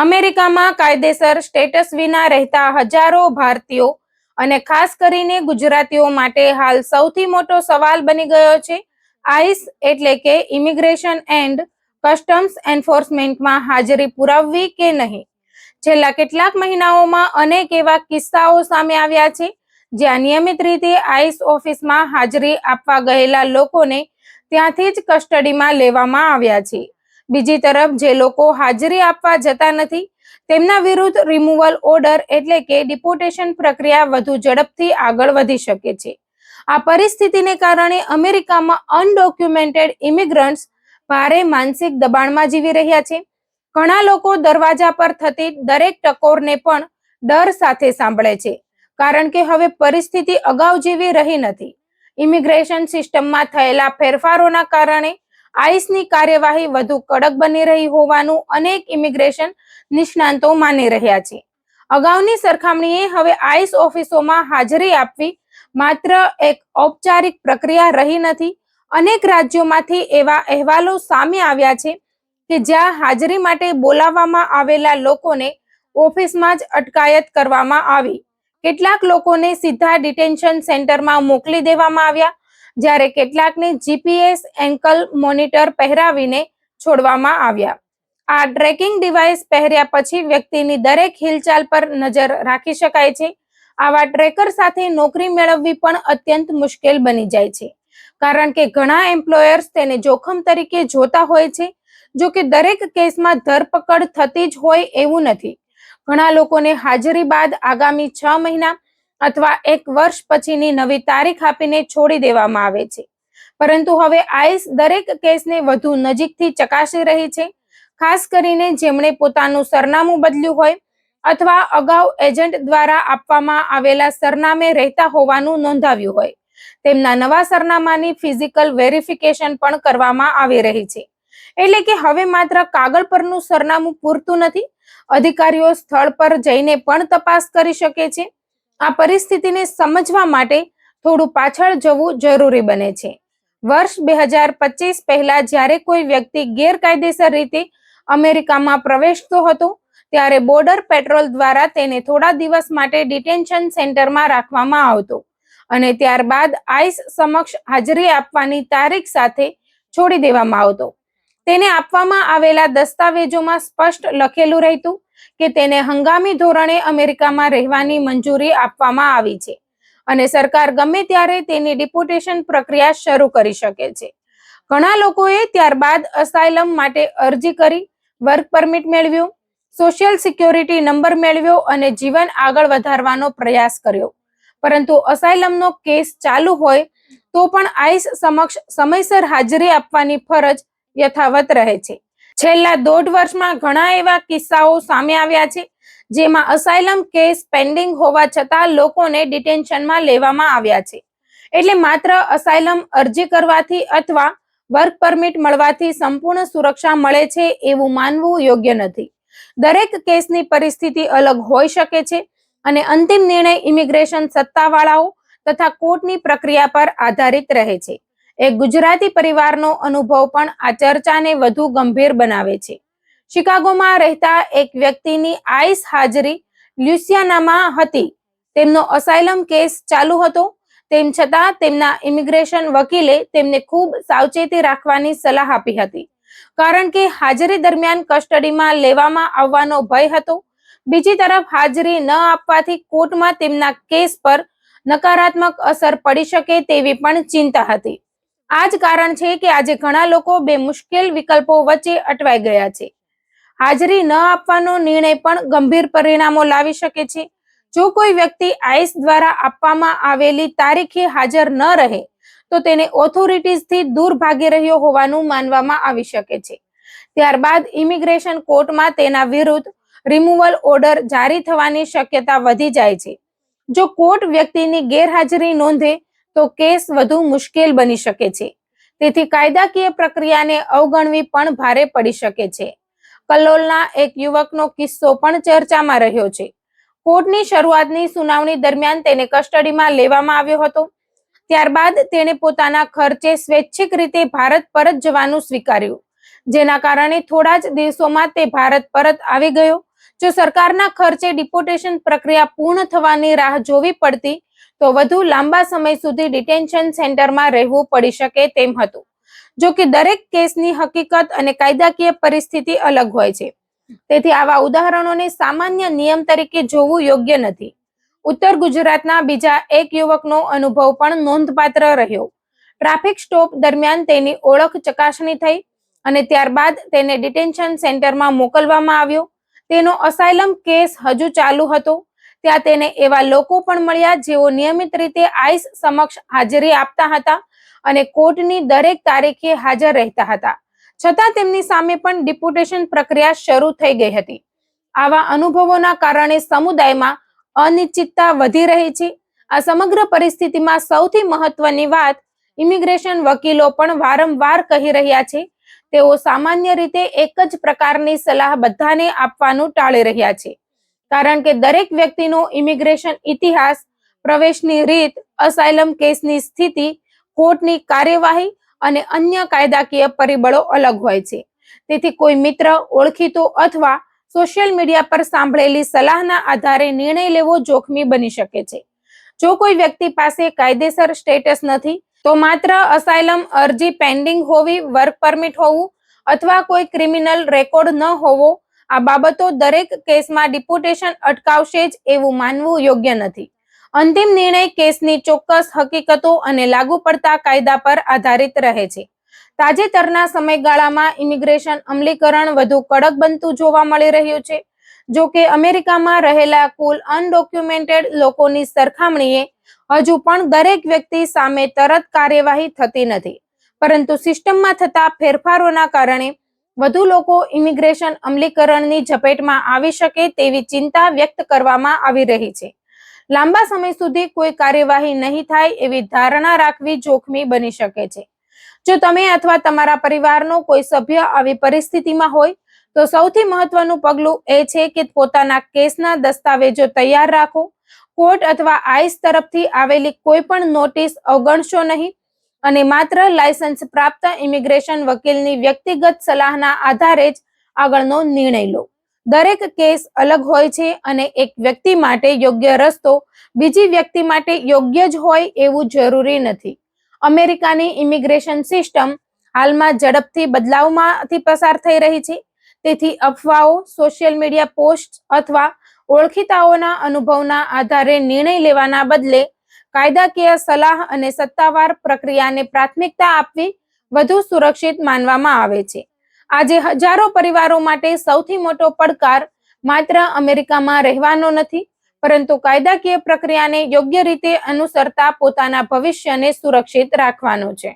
અમેરિકામાં કાયદેસર સ્ટેટસ વિના રહેતા હજારો ભારતીયો અને ખાસ કરીને ગુજરાતીઓ માટે હાલ સૌથી મોટો સવાલ બની ગયો છે આઈસ એટલે કે ઇમિગ્રેશન એન્ડ કસ્ટમ્સ એન્ફોર્સમેન્ટમાં હાજરી પુરાવવી કે નહીં। છેલ્લા કેટલાક મહિનાઓમાં અનેક એવા કિસ્સાઓ સામે આવ્યા છે જ્યાં નિયમિત રીતે આઈસ ઓફિસમાં હાજરી આપવા ગયેલા લોકોને ત્યાંથી જ કસ્ટડીમાં લેવામાં આવ્યા છે। બીજી તરફ જે લોકો હાજરી આપવા જતા નથી તેમના વિરુદ્ધ રિમૂવલ ઓર્ડર એટલે કે ડિપોર્ટેશન પ્રક્રિયા વધુ ઝડપથી આગળ વધી શકે છે। આ પરિસ્થિતિને કારણે અમેરિકામાં અનડોક્યુમેન્ટેડ ઇમિગ્રન્ટ્સ ભારે માનસિક દબાણમાં જીવી રહ્યા છે। ઘણા લોકો દરવાજા પર થતી દરેક ટકોરને પણ ડર સાથે સાંભળે છે કારણ કે હવે પરિસ્થિતિ અગાઉ જેવી રહી નથી। ઇમિગ્રેશન સિસ્ટમમાં થયેલા ફેરફારોના કારણે આઈસની કાર્યવાહી વધુ કડક બની રહી હોવાનું અનેક ઇમિગ્રેશન નિષ્ણાંતો માની રહ્યા છે। અગાઉની સરખામણીએ હવે આઈસ ઓફિસોમાં હાજરી આપવી માત્ર એક ઔપચારિક પ્રક્રિયા રહી નથી। અનેક રાજ્યોમાંથી એવા અહેવાલો સામે આવ્યા છે કે જ્યાં હાજરી માટે બોલાવવામાં આવેલા લોકોને ઓફિસમાં જ અટકાયત કરવામાં આવી। કેટલાક લોકોને સીધા ડિટેન્શન સેન્ટરમાં મોકલી દેવામાં આવ્યા જ્યારે કેટલાકને જીપીએસ એન્કલ મોનિટર પહેરાવીને છોડવામાં આવ્યા। આ ટ્રેકિંગ ડિવાઇસ પહેર્યા પછી વ્યક્તિની દરેક હિલચાલ પર નજર રાખી શકાય છે। આવા ટ્રેકર સાથે નોકરી મેળવવી પણ અત્યંત મુશ્કેલ બની જાય છે કારણ કે ઘણા એમ્પ્લોયર્સ તેને જોખમ તરીકે જોતા હોય છે। જો કે દરેક કેસમાં ધરપકડ થતી જ હોય એવું નથી। ઘણા લોકોને હાજરી બાદ આગામી 6 મહિના અથવા 1 વર્ષ પછીની નવી તારીખ આપીને છોડી દેવામાં આવે છે। પરંતુ હવે આઈસ દરેક કેસને વધુ નજીકથી ચકાસી રહી છે, ખાસ કરીને જેમણે પોતાનું સરનામું બદલ્યું હોય અથવા અગાઉ એજન્ટ દ્વારા આપવામાં આવેલા સરનામે રહેતા હોવાનું નોંધાવ્યું હોય। તેમના નવા સરનામાની ફિઝિકલ વેરિફિકેશન પણ કરવામાં આવી રહી છે। એટલે કે હવે માત્ર કાગળ પરનું સરનામું પૂરતું નથી, અધિકારીઓ સ્થળ પર જઈને પણ તપાસ કરી શકે છે। આ પરિસ્થિતિને સમજવા માટે થોડું પાછળ જવું જરૂરી બને છે। વર્ષ 2025 પહેલા જ્યારે કોઈ વ્યક્તિ ગેરકાયદેસર રીતે અમેરિકામાં પ્રવેશતો હતો ત્યારે બોર્ડર પેટ્રોલ દ્વારા તેને થોડા દિવસ માટે ડિટેન્શન સેન્ટરમાં રાખવામાં આવતો અને ત્યારબાદ આઈસ સમક્ષ હાજરી આપવાની તારીખ સાથે છોડી દેવામાં આવતો। તેને આપવામાં આવેલા દસ્તાવેજોમાં સ્પષ્ટ લખેલું રહેતું કે તેને હંગામી ધોરણે અમેરિકામાં રહેવાની મંજૂરી આપવામાં આવી છે અને સરકાર ગમે ત્યારે તેની ડિપોર્ટેશન પ્રક્રિયા શરૂ કરી શકે છે। ઘણા લોકોએ ત્યારબાદ અસાયલમ માટે અરજી કરી, વર્ક પરમિટ મેળવ્યો, સોશિયલ સિક્યોરિટી નંબર મેળવ્યો અને જીવન આગળ વધારવાનો પ્રયાસ કર્યો। પરંતુ અસાયલમનો કેસ ચાલુ હોય તો પણ આઈસ સમક્ષ સમયસર હાજરી આપવાની ફરજ યથાવત રહે છે। છેલ્લા 1.5 વર્ષમાં ઘણા એવા કિસ્સાઓ સામે આવ્યા છે જેમાં અસાયલમ કેસ પેન્ડિંગ હોવા છતાં લોકોને ડિટેન્શનમાં લેવામાં આવ્યા છે। એટલે માત્ર અસાયલમ અરજી કરવાથી અથવા વર્ક પરમિટ મળવાથી સંપૂર્ણ સુરક્ષા મળે છે એવું માનવું યોગ્ય નથી। દરેક કેસની પરિસ્થિતિ અલગ હોઈ શકે છે અને અંતિમ નિર્ણય ઇમિગ્રેશન સત્તાવાળાઓ તથા કોર્ટની પ્રક્રિયા પર આધારિત રહે છે। એક ગુજરાતી પરિવારનો અનુભવ પણ આ ચર્ચાને વધુ ગંભીર બનાવે છે। શિકાગોમાં રહેતા એક વ્યક્તિની આઈસ હાજરી લ્યુઇસિયાનામાં હતી। તેમનો અસાયલમ કેસ ચાલુ હતો, તેમ છતાં તેમના ઇમિગ્રેશન વકીલે તેમને ખૂબ સાવચેતી રાખવાની સલાહ આપી હતી કારણ કે હાજરી દરમિયાન કસ્ટડીમાં લેવામાં આવવાનો ભય હતો। બીજી તરફ હાજરી ન આપવાથી કોર્ટમાં તેમના કેસ પર નકારાત્મક અસર પડી શકે તેવી પણ ચિંતા હતી। આ જ કારણ છે કે આજે ઘણા લોકો બે મુશ્કેલ વિકલ્પો વચ્ચે અટવાઈ ગયા છે। હાજરી ન આપવાનો નિર્ણય પણ ગંભીર પરિણામો લાવી શકે છે। જો કોઈ વ્યક્તિ આઈસ દ્વારા આપવામાં આવેલી તારીખે હાજર ન રહે તો તેને ઓથોરિટીઝથી દૂર ભાગી રહ્યો હોવાનું માનવામાં આવી શકે છે। ત્યારબાદ ઇમિગ્રેશન કોર્ટમાં તેના વિરુદ્ધ રિમૂવલ ઓર્ડર જારી થવાની શક્યતા વધી જાય છે। જો કોર્ટ વ્યક્તિની ગેરહાજરી નોંધે તો કેસ વધુ મુશ્કેલ બની શકે છે। તેથી કાયદાકીય પ્રક્રિયાને અવગણવી પણ ભારે પડી શકે છે। કલ્લોલના એક યુવકનો કિસ્સો પણ ચર્ચામાં રહ્યો છે। કોર્ટની શરૂઆતની સુનાવણી દરમિયાન તેને કસ્ટડીમાં લેવામાં આવ્યો હતો। ત્યારબાદ તેણે પોતાના ખર્ચે સ્વૈચ્છિક રીતે ભારત પરત જવાનું સ્વીકાર્યું, જેના કારણે થોડા જ દિવસોમાં તે ભારત પરત આવી ગયો જો સરકારના ખર્ચે ડિપોર્ટેશન પ્રક્રિયા પૂર્ણ થવાની રાહ જોવી પડતી તો વધુ લાંબા સમય સુધી ડિટેન્શન સેન્ટરમાં રહેવું પડી શકે તેમ હતું. જો કે દરેક કેસની હકીકત અને કાયદાકીય પરિસ્થિતિ અલગ હોય છે, તેથી આવા ઉદાહરણોને સામાન્ય નિયમ તરીકે જોવું યોગ્ય નથી. ઉત્તર ગુજરાતના બીજા એક યુવકનો અનુભવ પણ નોંધપાત્ર રહ્યો. ટ્રાફિક સ્ટોપ દરમિયાન તેની ઓળખ ચકાસણી થઈ અને ત્યારબાદ તેને ડિટેન્શન સેન્ટરમાં મોકલવામાં આવ્યો. તેનો અસાયલમ કેસ હજુ ચાલુ હતો. ત્યાં તેને એવા લોકો પણ મળ્યા જેઓ નિયમિત રીતે આઈસ સમક્ષ હાજરી આપતા હતા અને કોર્ટની દરેક તારીખે હાજર રહેતા હતા, છતાં તેમની સામે પણ ડિપોર્ટેશન પ્રક્રિયા શરૂ થઈ ગઈ હતી. આવા અનુભવોના કારણે સમુદાયમાં અનિશ્ચિતતા વધી રહી છે. આ સમગ્ર પરિસ્થિતિમાં સૌથી મહત્વની વાત ઇમિગ્રેશન વકીલો પણ વારંવાર કહી રહ્યા છે, તેઓ સામાન્ય રીતે એક જ પ્રકારની સલાહ બધાને આપવાનું ટાળી રહ્યા છે, કારણ કે દરેક વ્યક્તિનો ઇમિગ્રેશન ઇતિહાસ, પ્રવેશની રીત, અસાયલમ કેસની સ્થિતિ, કોર્ટની કાર્યવાહી અને અન્ય કાયદાકીય પરિબળો અલગ હોય છે. તેથી કોઈ મિત્ર, ઓળખીતો અથવા સોશિયલ મીડિયા પર સાંભળેલી સલાહના આધારે નિર્ણય લેવો જોખમી બની શકે છે. જો કોઈ વ્યક્તિ પાસે કાયદેસર સ્ટેટસ નથી, તો માત્ર અસાયલમ અરજી પેન્ડિંગ હોવી, વર્ક પરમિટ હોવું અથવા કોઈ ક્રિમિનલ રેકોર્ડ ન હોવો, આ બાબતો દરેક કેસમાં ડિપોર્ટેશન અટકાવશે જ એવું માનવું યોગ્ય નથી. અંતિમ નિર્ણય કેસની ચોક્કસ હકીકતો અને લાગુ પડતા કાયદા પર આધારિત રહે છે. તાજેતરના સમયગાળામાં ઇમિગ્રેશન અમલીકરણ વધુ કડક બનતું જોવા મળી રહ્યું છે. જો કે અમેરિકામાં રહેલા કુલ અનડોક્યુમેન્ટેડ લોકોની સરખામણીએ હજુ પણ દરેક વ્યક્તિ સામે તરત કાર્યવાહી થતી નથી, પરંતુ સિસ્ટમમાં થતા ફેરફારોના કારણે વધુ લોકો ઇમિગ્રેશન અમલીકરણની ઝપેટમાં આવી શકે તેવી ચિંતા વ્યક્ત કરવામાં આવી રહી છે. લાંબા સમય સુધી કોઈ કાર્યવાહી નહીં થાય એવી ધારણા રાખવી જોખમી બની શકે છે. જો તમે અથવા તમારા પરિવારનો કોઈ સભ્ય આવી પરિસ્થિતિમાં હોય, તો સૌથી મહત્વનું પગલું એ છે કે પોતાના કેસના દસ્તાવેજો તૈયાર રાખો. કોર્ટ અથવા આઈસ તરફથી આવેલી કોઈ પણ નોટિસ અવગણશો નહીં અને માત્ર લાયસન્સ પ્રાપ્ત ઇમિગ્રેશન વકીલની વ્યક્તિગત સલાહના આધારે જ આગળનો નિર્ણય લો. દરેક કેસ અલગ હોય છે અને એક વ્યક્તિ માટે યોગ્ય રસ્તો બીજી વ્યક્તિ માટે યોગ્ય જ હોય એવું જરૂરી નથી. અમેરિકાની ઇમિગ્રેશન સિસ્ટમ હાલમાં ઝડપથી બદલાવમાંથી પસાર થઈ રહી છે, તેથી અફવાઓ, સોશિયલ મીડિયા પોસ્ટ અથવા ઓળખીતાઓના અનુભવના આધારે નિર્ણય લેવાના બદલે કાયદાકીય સલાહ અને સત્તાવાર પ્રક્રિયાને પ્રાથમિકતા આપવી વધુ સુરક્ષિત માનવામાં આવે છે. આજે હજારો પરિવારો માટે સૌથી મોટો પડકાર માત્ર અમેરિકામાં રહેવાનો નથી, પરંતુ કાયદાકીય પ્રક્રિયાને યોગ્ય રીતે અનુસરતા પોતાના ભવિષ્યને સુરક્ષિત રાખવાનો છે.